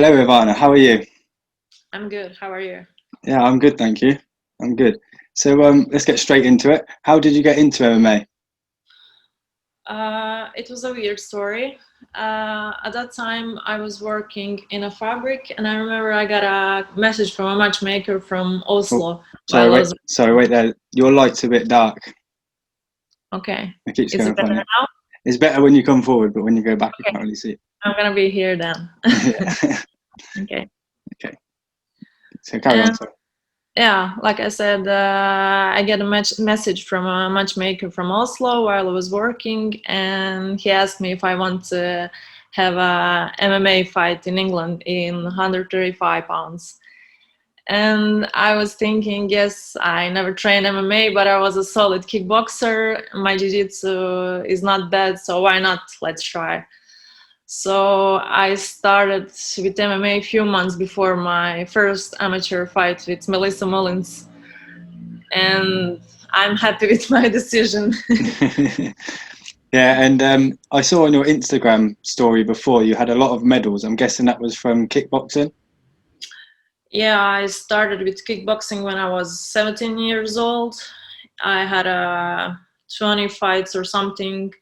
Hello, Ivana. How are you? I'm good. How are you? Yeah, I'm good, thank you. I'm good. So, let's get straight into it. How did you get into MMA? It was a weird story. At that time, I was working in a fabric, and I remember I got a message from a matchmaker from Oh, Oslo sorry, while I wait. was. Sorry, wait there. Your light's a bit dark. Okay. It keeps Is going it better funny. now? It's better when you come forward, but when you go back, you Okay. can't really see it. I'm gonna be here then. Yeah. Okay. Okay. So carry on. Sorry. Yeah, like I said, I get a message from a matchmaker from Oslo while I was working, and he asked me if I want to have a MMA fight in England in 135 pounds. And I was thinking, yes, I never trained MMA, but I was a solid kickboxer. My jiu-jitsu is not bad, so why not? Let's try. So I started with MMA a few months before my first amateur fight with Melissa Mullins, and I'm happy with my decision. Yeah, and I saw on your Instagram story before you had a lot of medals. I'm guessing that was from kickboxing. Yeah, I started with kickboxing when I was 17 years old. I had 20 fights or something.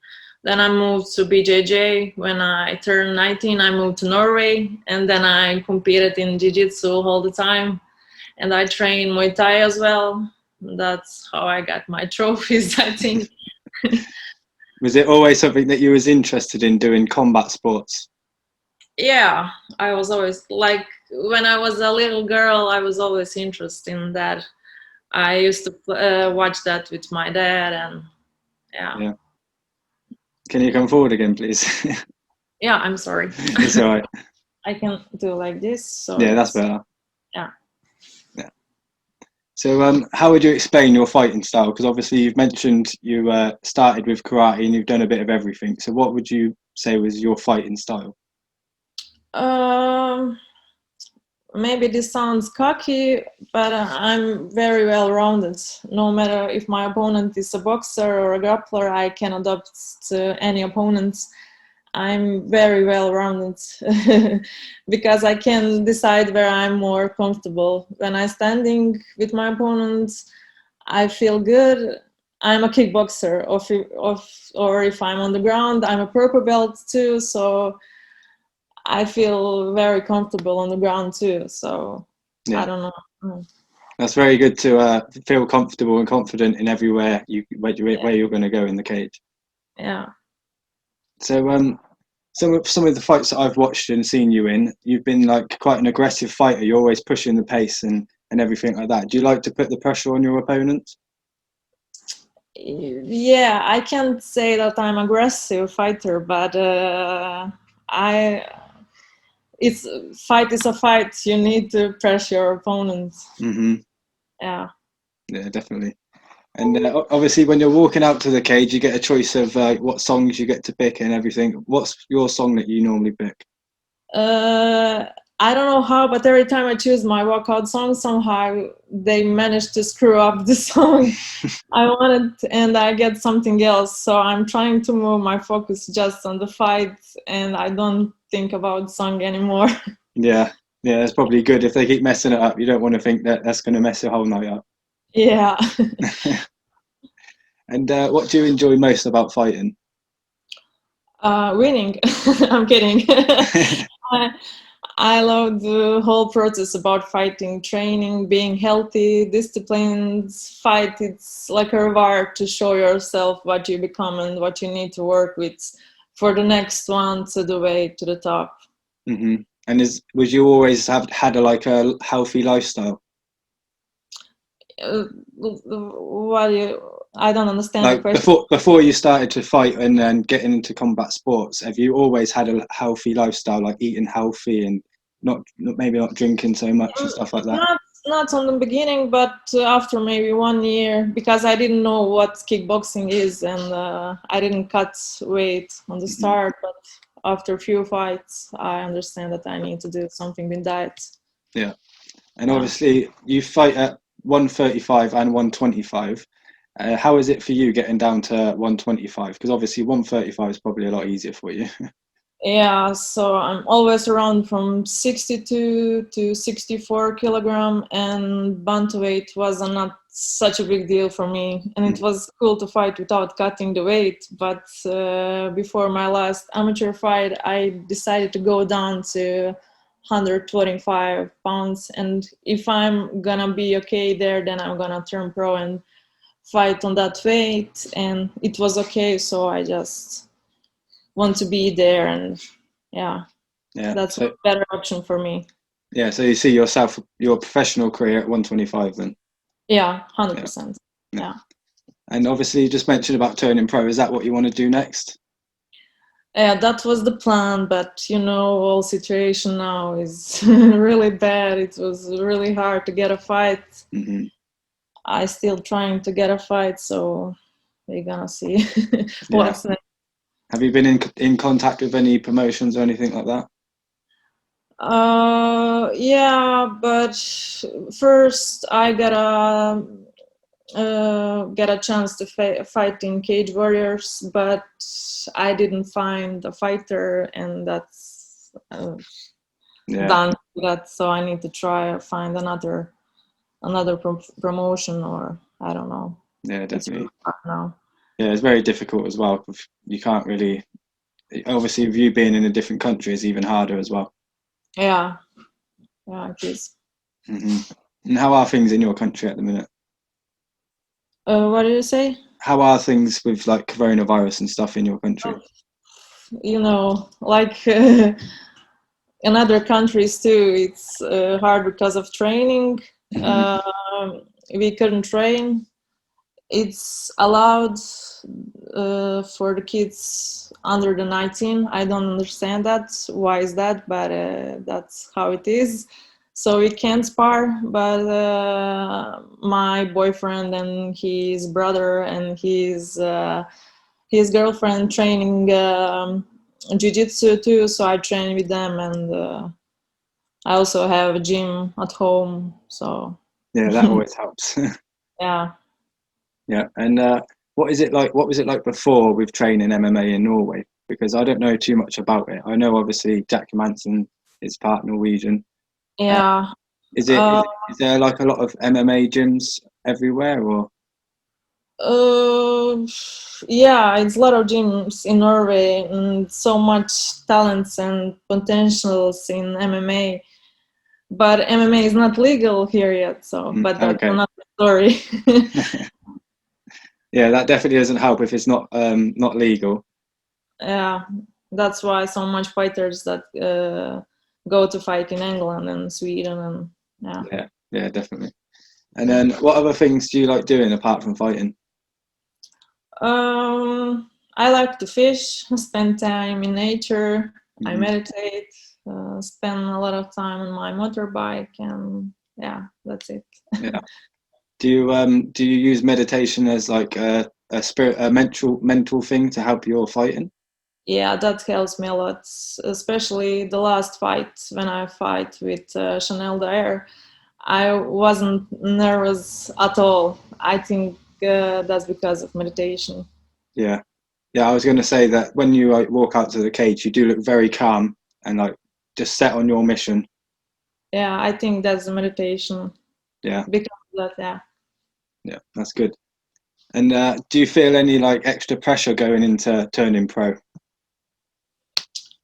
Then I moved to BJJ. When I turned 19, I moved to Norway, and then I competed in jiu-jitsu all the time. And I train Muay Thai as well. That's how I got my trophies, I think. Was it always something that you was interested in doing combat sports? Yeah, I was always like when I was a little girl, I was always interested in that. I used to watch that with my dad, and yeah. Yeah. Can you come forward again, please? Yeah, I'm sorry. It's all right. I can do like this, so Yeah, that's it's better. yeah. Yeah. So, how would you explain your fighting style? Because obviously you've mentioned you started with karate and you've done a bit of everything. So, what would you say was your fighting style? Um, Maybe this sounds cocky, but I'm very well rounded. No matter if my opponent is a boxer or a grappler, I can adapt to any opponent. I'm very well rounded because I can decide where I'm more comfortable. When I'm standing with my opponent, I feel good. I'm a kickboxer, or if I'm on the ground, I'm a purple belt too. So I feel very comfortable on the ground too. So I Yeah, don't know. that's very good to feel comfortable and confident in everywhere Yeah, where you're going to go in the cage. yeah. So, some of the fights that I've watched and seen you in, you've been like quite an aggressive fighter. You're always pushing the pace and everything like that. Do you like to put the pressure on your opponents? Yeah, I can't say that I'm aggressive fighter, but I it's fight is a fight. You need to press your opponent. Hmm. Yeah. Yeah, definitely. And obviously, when you're walking out to the cage, you get a choice of what songs you get to pick and everything. What's your song that you normally pick? Uh, I don't know how, but every time I choose my walkout song, somehow they manage to screw up the song I wanted, and I get something else. So I'm trying to move my focus just on the fight, and I don't think about song anymore. Yeah, yeah, that's probably good. If they keep messing it up, you don't want to think that that's going to mess your whole night up. Yeah. And what do you enjoy most about fighting? Winning. I'm kidding. I, I love the whole process about fighting, training, being healthy, disciplined. Fight, it's like a reward to show yourself what you become and what you need to work with for the next one to the way to the top. Hmm. And was you always have had a healthy lifestyle? Uh, what do you, I don't understand the Like question. before you started to fight and then getting into combat sports, have you always had a healthy lifestyle, like eating healthy and maybe not drinking so much and Mm, stuff like that? not on the beginning, but after maybe 1 year, because I didn't know what kickboxing is, and I didn't cut weight on the Hmm. start. But after a few fights, I understand that I need to do something with diet. Yeah. And Yeah. obviously, you fight at 135 and 125. How is it for you getting down to 125? Because obviously, 135 is probably a lot easier for you. Yeah, so I'm always around from 62 to 64 kilogram, and bantamweight was not such a big deal for me. And it was cool to fight without cutting the weight. But before my last amateur fight, I decided to go down to 125 pounds. And if I'm gonna be okay there, then I'm gonna turn pro and fight on that weight. And it was okay, so I just want to be there, and Yeah. that's So a better option for me. yeah, so you see yourself, your professional career at 125 then? Yeah, 100%. Yeah. Yeah. And obviously you just mentioned about turning pro. Is that what you want to do next? Yeah, that was the plan, but whole situation now is really bad. It was really hard to get a fight. Mm-hmm. I still trying to get a fight, so we're gonna see what's next. Have you been in contact with any promotions or anything like that? Yeah, but first I gotta get a chance to fight in Cage Warriors, but I didn't find a fighter, and that's done with that. So I need to try find another promotion, or I don't know. Yeah, definitely. It's really hard now. Yeah, it's very difficult as well. You can't really. Obviously, with you being in a different country is even harder as well. Yeah, it is. Mm-hmm. And how are things in your country at the minute? What did you say? How are things with like coronavirus and stuff in your country? Like in other countries too, it's hard because of training. Mm-hmm. We couldn't train. It's allowed for the kids under the 19. I don't understand that. Why is that? But that's how it is. So we can't spar, but my boyfriend and his brother and his girlfriend training jiu-jitsu too, so I train with them, and I also have a gym at home, so yeah, that always helps. yeah. And what was it like before with training MMA in Norway? Because I don't know too much about it. I know obviously Jack Manson is part Norwegian. Yeah. Is there like a lot of MMA gyms everywhere, or? Yeah, it's a lot of gyms in Norway, and so much talents and potentials in MMA. But MMA is not legal here yet, so but that's Okay. another story. Yeah, that definitely doesn't help if it's not legal. Yeah, that's why so much fighters that go to fight in England and Sweden, and Yeah, definitely. And then what other things do you like doing apart from fighting? I like to fish, spend time in nature. I Mm-hmm. meditate, spend a lot of time on my motorbike, and yeah, that's it. Yeah. Do you use meditation as like a mental thing to help your fighting? Yeah, that helps me a lot, especially the last fight when I fight with Chanel Dyer. I wasn't nervous at all. I think that's because of meditation. Yeah. Yeah, I was going to say that when you like walk out to the cage, you do look very calm and like just set on your mission. Yeah, I think that's the meditation. Yeah. Because of that, yeah. Yeah, that's good. And do you feel any like extra pressure going into turning pro?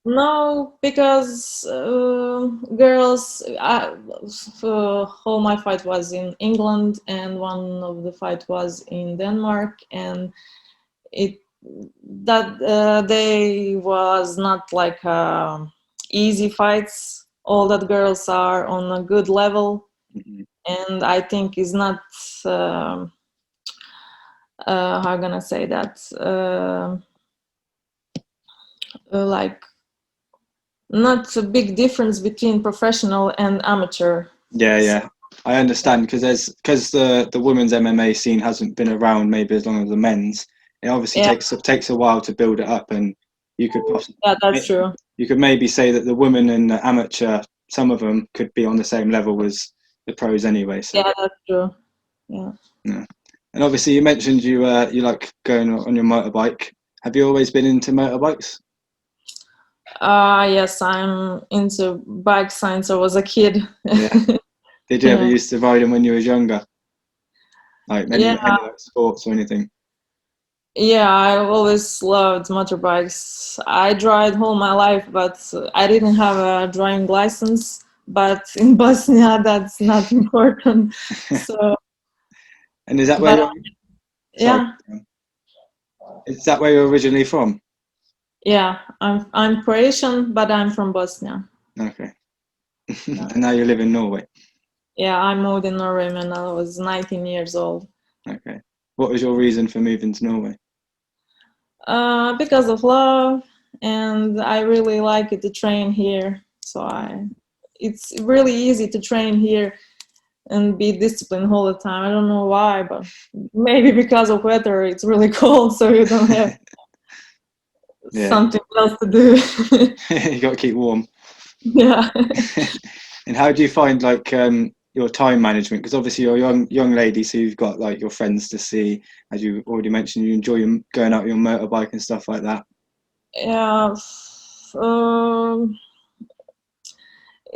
No, because girls, all my fight was in England, and one of the fight was in Denmark, and it that they was not like easy fights. All that girls are on a good level, Mm-hmm. and I think is not how gonna say that like not a big difference between professional and amateur. Yeah. I understand because the women's MMA scene hasn't been around maybe as long as the men's. It obviously takes a while to build it up, and you could that's true. You could maybe say that the women and the amateur, some of them could be on the same level as the pros anyway. So. Yeah, that's true. Yeah. And obviously, you mentioned you like going on your motorbike. Have you always been into motorbikes? Yes, I'm into bike since I was a kid. Yeah. Did you ever Yeah. used to ride them when you was younger? Like Yeah, any like sports or anything? yeah, I always loved motorbikes. I drive all my life, but I didn't have a driving license. But in Bosnia, that's not important. So, And is that where but you're? Sorry, yeah, is that where you're originally from? yeah, I'm Croatian, but I'm from Bosnia. Okay. Yeah, And now you live in Norway. yeah, I moved in Norway when I was 19 years old. Okay. What was your reason for moving to Norway? Because of love, and I really like it to train here. It's really easy to train here and be disciplined all the time. I don't know why, but maybe because of weather, it's really cold, so you don't have Yeah, something else to do. you got to keep warm. Yeah. And how do you find like your time management? Because obviously you're a young lady, so you've got like your friends to see. As you already mentioned, you enjoy going out on your motorbike and stuff like that. Yeah. Um,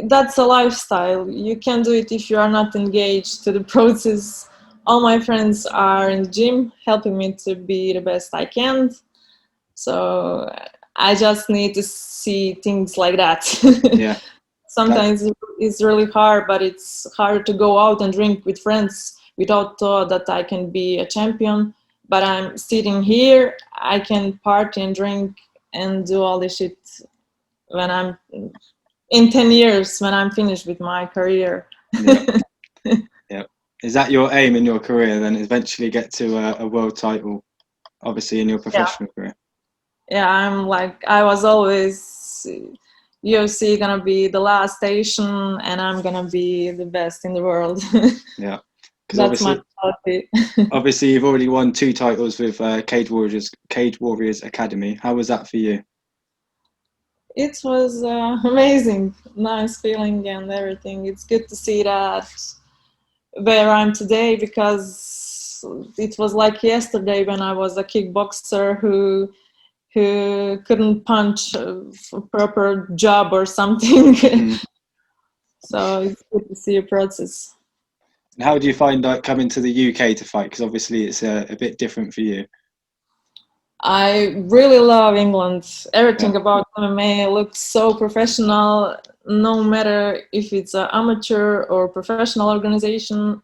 that's a lifestyle. You can do it if you are not engaged to the process. All my friends are in the gym, helping me to be the best I can. So I just need to see things like that. Yeah, that Sometimes it's really hard, but it's hard to go out and drink with friends without thought that I can be a champion. But I'm sitting here, I can party and drink and do all this shit when I'm in 10 years when I'm finished with my career. yeah, yeah. Is that your aim in your career? Then eventually get to a world title, obviously in your Yeah, professional career. yeah. I'm like I was always UFC gonna be the last station, and I'm gonna be the best in the world. Yeah, because That's my mentality. obviously you've already won 2 titles with Cage Warriors Academy. How was that for you? It was amazing, nice feeling and everything. It's good to see that where I'm today, because it was like yesterday when I was a kickboxer who couldn't punch a proper job or something. Mm. So it's good to see a process. And how do you find like coming to the UK to fight? Because obviously it's a bit different for you. I really love England. Yeah, Everything about MMA looks so professional, no matter if it's an amateur or professional organization.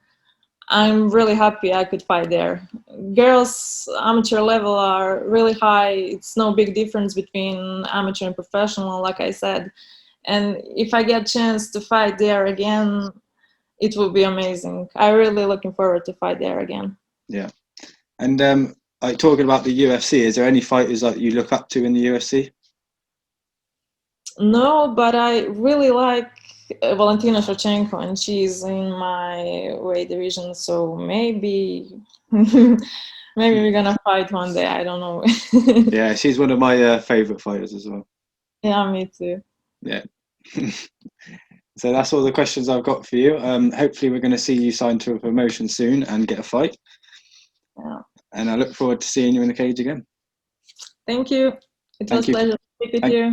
I'm really happy I could fight there. Girls amateur level are really high. It's no big difference between amateur and professional, like I said. And if I get a chance to fight there again, it will be amazing. I'm really looking forward to fight there again. yeah. And like talking about the UFC, is there any fighters that you look up to in the UFC? No, but I really like Valentina Shevchenko, and she's in my weight division. So maybe, maybe we're gonna fight one day. I don't know. Yeah, she's one of my favorite fighters as well. Yeah, me too. Yeah. So that's all the questions I've got for you. Hopefully we're going to see you sign to a promotion soon and get a fight. Yeah. And I look forward to seeing you in the cage again. Thank you. It was Thank you. a pleasure to speak with Thank you.